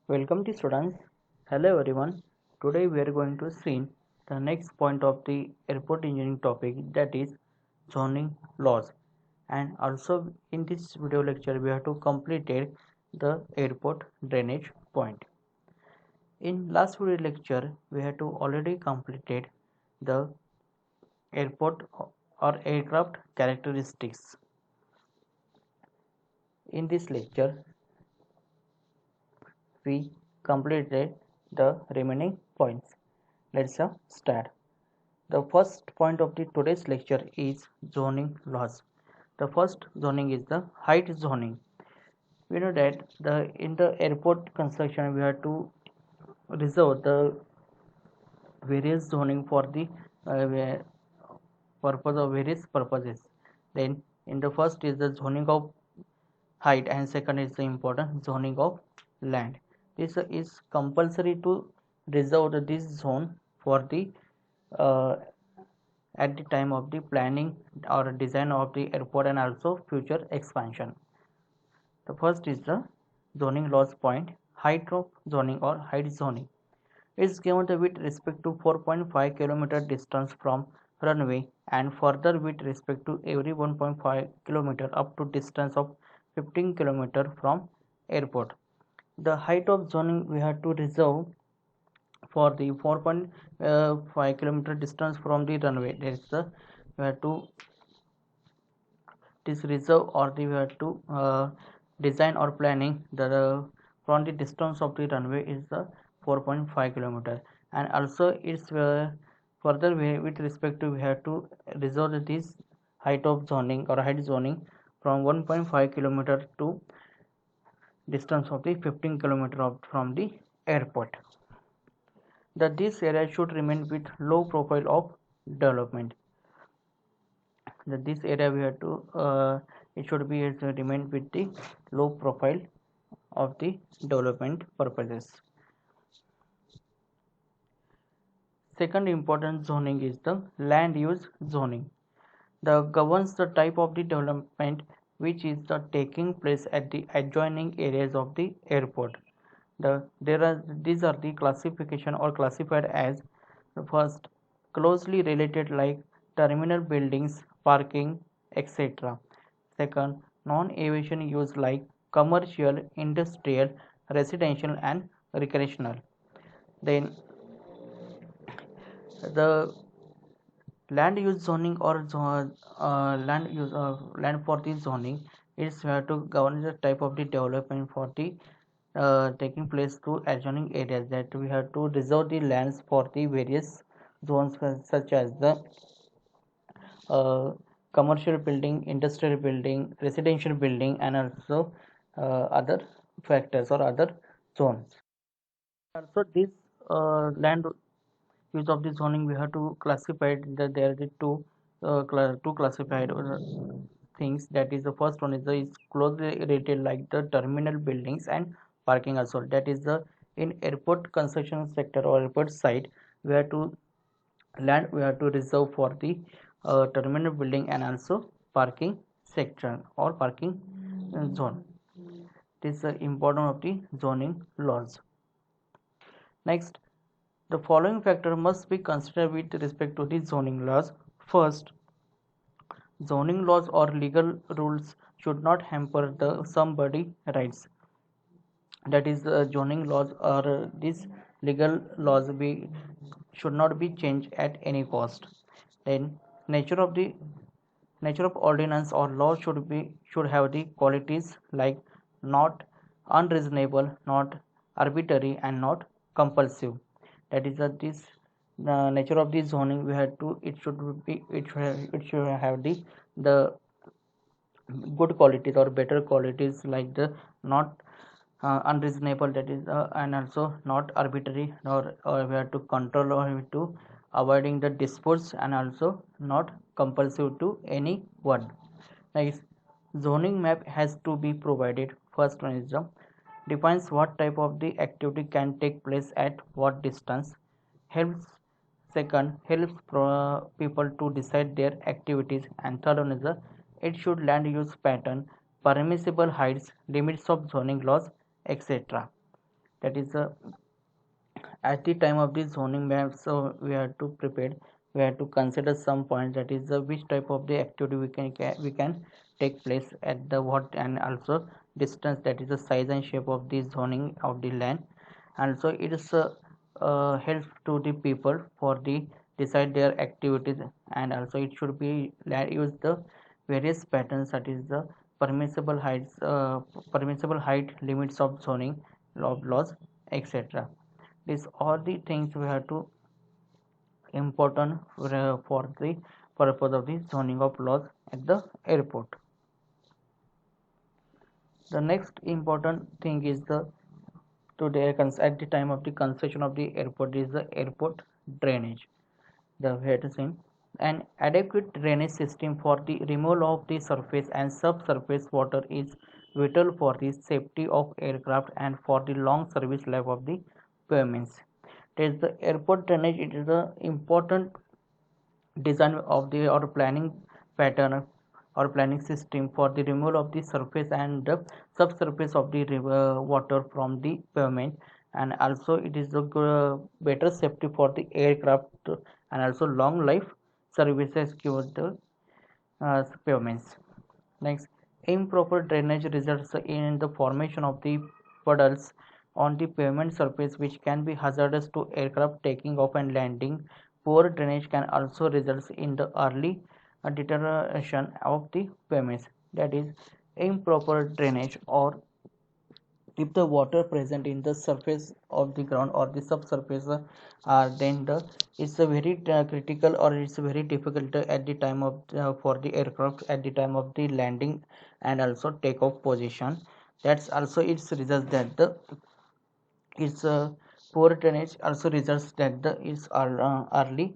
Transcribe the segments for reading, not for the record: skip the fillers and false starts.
Welcome to students. Hello everyone. Today we are going to see the next point of the airport engineering topic, that is zoning laws. And also in this video lecture we have to complete the airport drainage point. In last video lecture we have to already completed the airport or aircraft characteristics. In this lecture we completed the remaining points. Let's start. The first point of the today's lecture is zoning laws. The first zoning is the height zoning. We know that in the airport construction we have to reserve the various zoning for the purpose of various purposes. Then in the first is the zoning of height, and second is the important zoning of land. This is compulsory to reserve this zone for the uh, at the time of the planning or design of the airport and also future expansion. The first is the zoning laws point. Height of zoning or height zoning is given with respect to 4.5 km distance from runway and further with respect to every 1.5 km up to distance of 15 km from airport. The height of zoning we have to reserve for the 4.5 km distance from the runway. There is the we have to this reserve or we have to design or planning the from the distance of the runway is the 4.5 km, and also it's further with respect to we have to reserve this height of zoning or height zoning from 1.5 km to distance of the 15 km from the airport. That this area should remain with low profile of development. That this area we have to it should be remain with the low profile of the development purposes. Second important zoning is the land use zoning. The governs the type of the development which is the taking place at the adjoining areas of the airport. These are the classification or classified as: first, closely related like terminal buildings, parking, etc. Second, non-aviation use like commercial, industrial, residential and recreational. Then the land use zoning or land for the zoning is to govern the type of the development for the taking place to adjoining areas, that we have to reserve the lands for the various zones such as the uh, commercial building, industrial building, residential building and also other factors or other zones. Also this land use of the zoning we have to classify that there are the two classified things. That is, the first one is the is closely related like the terminal buildings and parking also. That is the in airport construction sector or airport site we have to land we have to reserve for the terminal building and also parking section or parking zone. This is important of the zoning laws. Next, the following factor must be considered with respect to the zoning laws. First, zoning laws or legal rules should not hamper the somebody rights. That is, zoning laws or these legal laws should not be changed at any cost. Then, nature of the nature of ordinance or law should have the qualities like not unreasonable, not arbitrary and not compulsive. That is this the nature of the zoning we have to it should have the good qualities or better qualities like the not unreasonable, that is and also not arbitrary, or we have to control or we have to avoiding the disputes, and also not compulsive to anyone. Next, zoning map has to be provided. First one is the defines what type of the activity can take place at what distance. Helps Second, helps people to decide their activities, and third one is the it should land use pattern, permissible heights, limits of zoning laws, etc. That is at the time of the zoning map, so we have to consider some points, that is which type of the activity we can take place at the what, and also distance, that is the size and shape of the zoning of the land. And so it is helps to the people for the decide their activities. And also it should be use the various patterns, that is the permissible height limits of zoning laws, etc. These are the things we have to important for the purpose of the zoning of laws at the airport. The next important thing is the today at the time of the construction of the airport is the airport drainage. The head is in an adequate drainage system for the removal of the surface and subsurface water is vital for the safety of aircraft and for the long service life of the pavements. It is the airport drainage. It is the important design of the or planning pattern or planning system for the removal of the surface and the subsurface of the river water from the pavement. And also it is a better safety for the aircraft and also long life services give the pavements. Next, improper drainage results in the formation of the puddles on the pavement surface, which can be hazardous to aircraft taking off and landing. Poor drainage can also result in the early deterioration of the pavements. That is, improper drainage, or if the water present in the surface of the ground or the subsurface then it's a very critical, or it's very difficult at the time of for the aircraft at the time of the landing and also takeoff position. That's also its results that the its poor drainage also results that the its early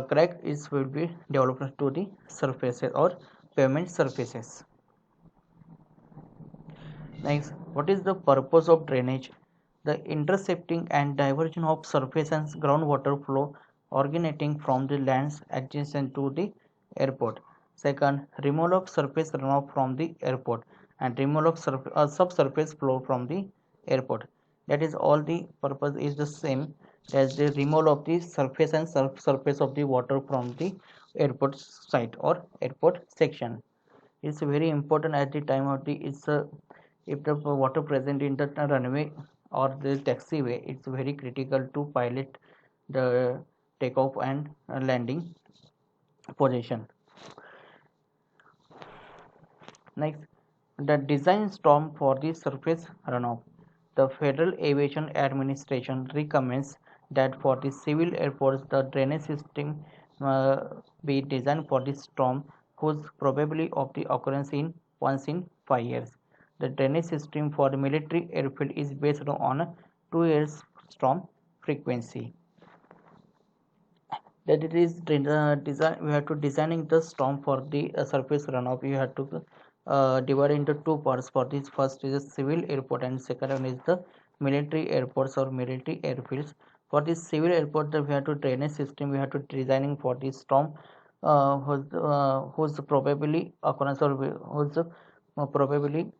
crack is will be developed to the surfaces or pavement surfaces. Next, what is the purpose of drainage? The intercepting and diversion of surface and groundwater flow originating from the lands adjacent to the airport. Second, removal of surface runoff from the airport and removal of subsurface flow from the airport. That is all the purpose is the same as the removal of the surface and surface of the water from the airport site or airport section. It's very important at the time of the it's if the water present in the runway or the taxiway, it's very critical to pilot the takeoff and landing position. Next, the design storm for the surface runoff. The Federal Aviation Administration recommends that for the civil airports, the drainage system be designed for the storm whose probability of the occurrence in once in 5 years. The drainage system for the military airfield is based on a 2 years storm frequency. That it is design, we have to designing the storm for the surface runoff. You have to divide into two parts. For this, first is a civil airport and second one is the military airports or military airfields. For this civil airport, we have to drainage system, we have to designing for the storm whose probably occurrence or whose probably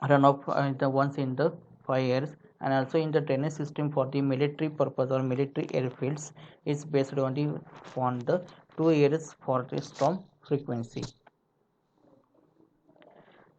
runoff the once in the 5 years. And also in the drainage system for the military purpose or military airfields is based on the 2 years for the storm frequency.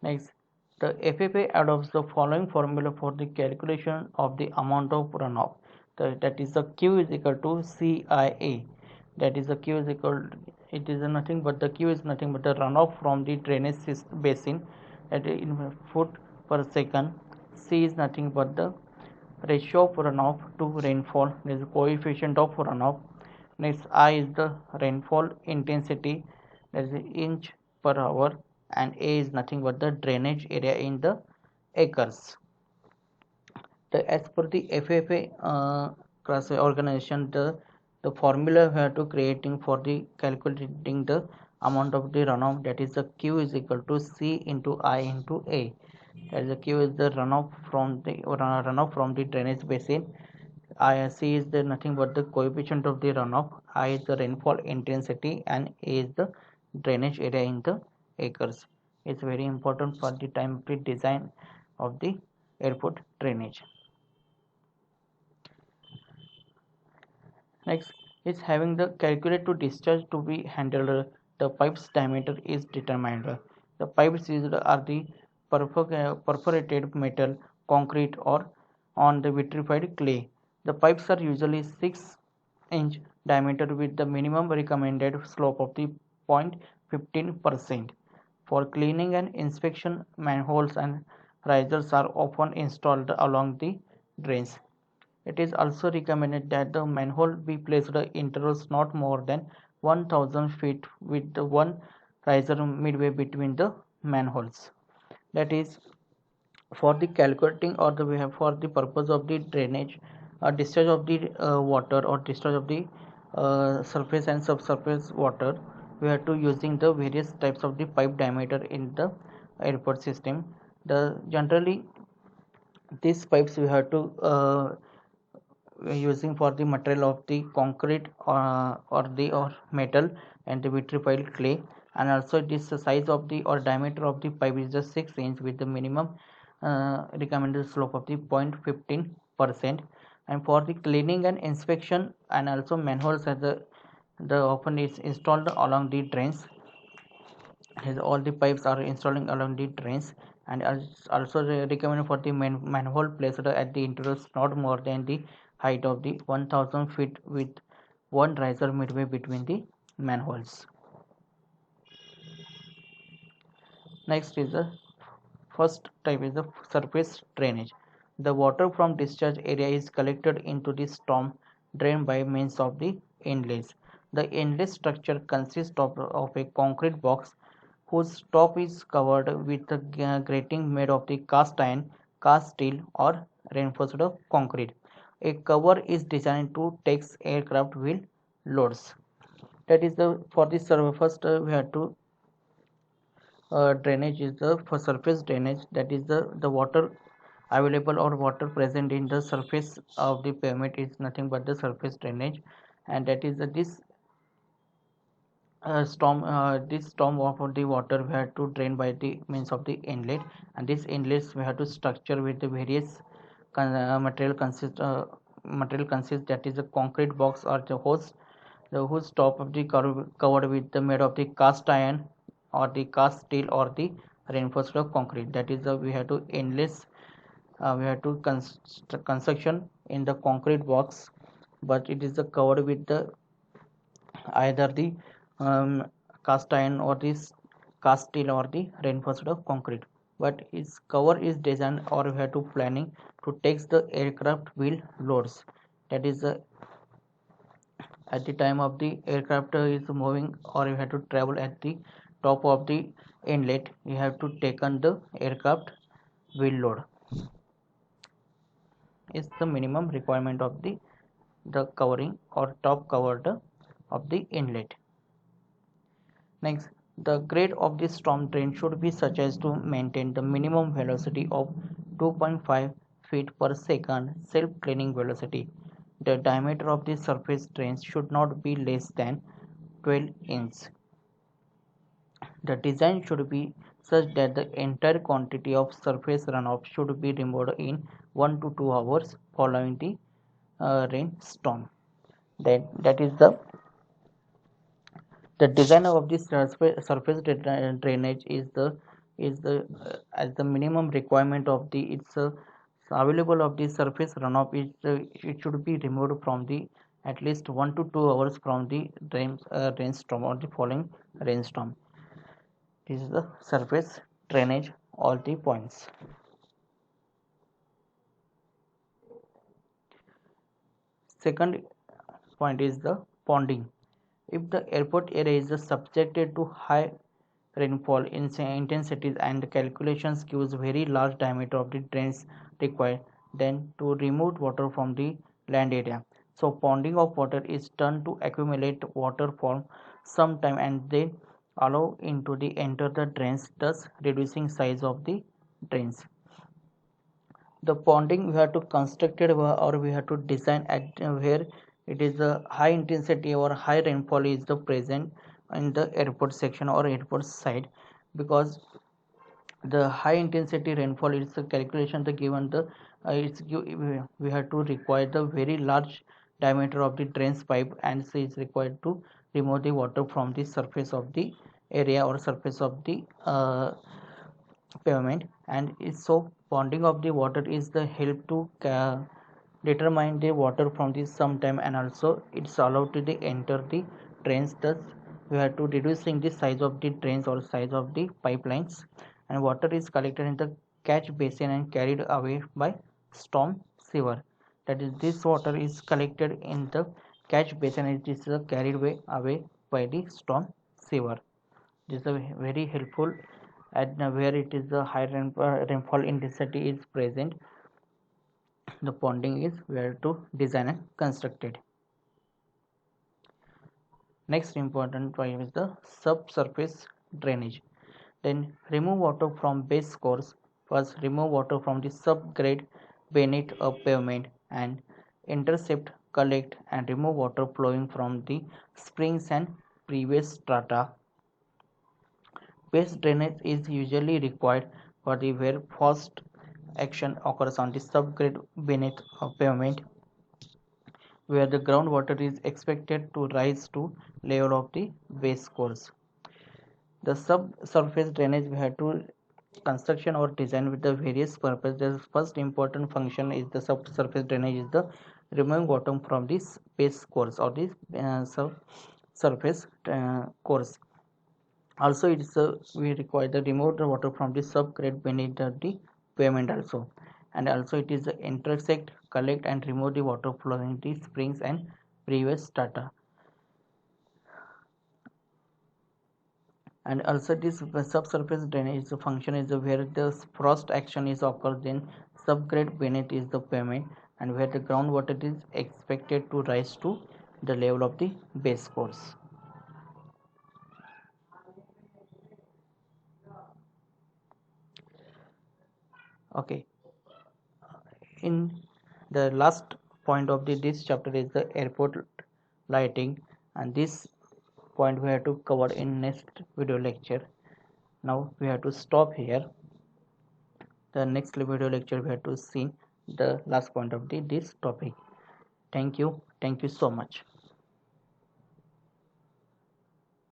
Next, the FFA adopts the following formula for the calculation of the amount of runoff. That is the Q is equal to CIA. That is the Q is equal, it is nothing but the Q is nothing but the runoff from the drainage basin at in foot per second. C is nothing but the ratio of runoff to rainfall, that is the coefficient of runoff. Next, I is the rainfall intensity, that is inch per hour, and A is nothing but the drainage area in the acres. As per the FFA class organization, the formula we have to creating for the calculating the amount of the runoff, that is the Q is equal to C into I into A. That is the Q is the runoff from the drainage basin. C is the nothing but the coefficient of the runoff. I is the rainfall intensity, and A is the drainage area in the acres. It's very important for the time of the design of the airport drainage. Next is having the calculate to discharge to be handled. The pipe's diameter is determined. The pipes used are the perforated metal, concrete, or on the vitrified clay. The pipes are usually 6-inch diameter with the minimum recommended slope of the 0.15%. For cleaning and inspection, manholes and risers are often installed along the drains. It is also recommended that the manhole be placed at intervals not more than 1000 feet with the one riser midway between the manholes. That is for the calculating or the we have for the purpose of the drainage discharge of the water or discharge of the surface and subsurface water. We have to using the various types of the pipe diameter in the airport system. The generally these pipes we have to using for the material of the concrete or metal and the vitrified clay, and also this size of the or diameter of the pipe is just 6 inch with the minimum recommended slope of the 0.15%. And for the cleaning and inspection, and also manholes as the often is installed along the drains. All the pipes are installing along the drains, and also recommended for the manhole placed at the intervals not more than the height of the 1000 feet with one riser midway between the manholes. Next is the first type is the surface drainage. The water from discharge area is collected into the storm drain by means of the inlets. The inlet structure consists of a concrete box whose top is covered with a grating made of the cast iron, cast steel, or reinforced concrete. A cover is designed to take aircraft wheel loads. That is the for this first we have to drainage is the for surface drainage, that is the water available or water present in the surface of the pyramid is nothing but the surface drainage. And that is this this storm of the water we have to drain by the means of the inlet, and these inlets we have to structure with the various material consist that is a concrete box or the hose, the whose top of the covered with the made of the cast iron or the cast steel or the reinforced concrete. That is we have to endless we have to construction in the concrete box, but it is covered with the either the cast iron or this cast steel or the reinforced concrete, but its cover is designed or we have to planning to take the aircraft wheel loads. That is at the time of the aircraft is moving or you have to travel at the top of the inlet, you have to take on the aircraft wheel load is the minimum requirement of the covering or top covered of the inlet. Next, the grade of the storm drain should be such as to maintain the minimum velocity of 2.5 feet per second self-cleaning velocity. The diameter of the surface drains should not be less than 12 inches. The design should be such that the entire quantity of surface runoff should be removed in 1 to 2 hours following the rainstorm. That is the design of this surface drainage is the as the minimum requirement of the it's available of the surface runoff is it should be removed from the at least 1 to 2 hours from the rainstorm or the following rainstorm. This is the surface drainage all the points. Second point is the ponding. If the airport area is subjected to high rainfall intensities and the calculations gives very large diameter of the drains required then to remove water from the land area. So ponding of water is done to accumulate water for some time and then allow into the enter the drains, thus reducing size of the drains. The ponding we have to construct it or we have to design at where it is a high intensity or high rainfall is the present in the airport section or airport side, because the high intensity rainfall is the calculation the given the it's we have to require the very large diameter of the drain's pipe, and so is required to remove the water from the surface of the area or surface of the pavement. And so ponding of the water is the help to determine the water from the sometime, and also it's allowed to the enter the drains. Thus we have to reducing the size of the drains or size of the pipelines, and water is collected in the catch basin and carried away by storm sewer. That is, this water is collected in the catch basin and it is carried away by the storm sewer. This is a very helpful at where it is the high rainfall intensity is present. The ponding is where to design and constructed. Next important point is the subsurface drainage. Then remove water from base course. First, remove water from the subgrade beneath a pavement and intercept, collect, and remove water flowing from the springs and previous strata. Base drainage is usually required for the where first action occurs on the subgrade beneath a pavement, where the groundwater is expected to rise to level of the base course. The subsurface drainage we have to construction or design with the various purpose. The first important function is the subsurface drainage is the removing water from this base course or this subsurface course. Also it is we require the remove the water from the subgrade beneath the pavement also, and also it is the intersect, collect, and remove the water flowing the springs and previous strata. And also this subsurface drainage function is where the frost action is occurs, then subgrade beneath is the pavement, and where the groundwater is expected to rise to the level of the base course. Okay, in the last point of this chapter is the airport lighting, and this point we have to cover in next video lecture. Now we have to stop here. The next video lecture we have to see the last point of this topic. Thank you so much.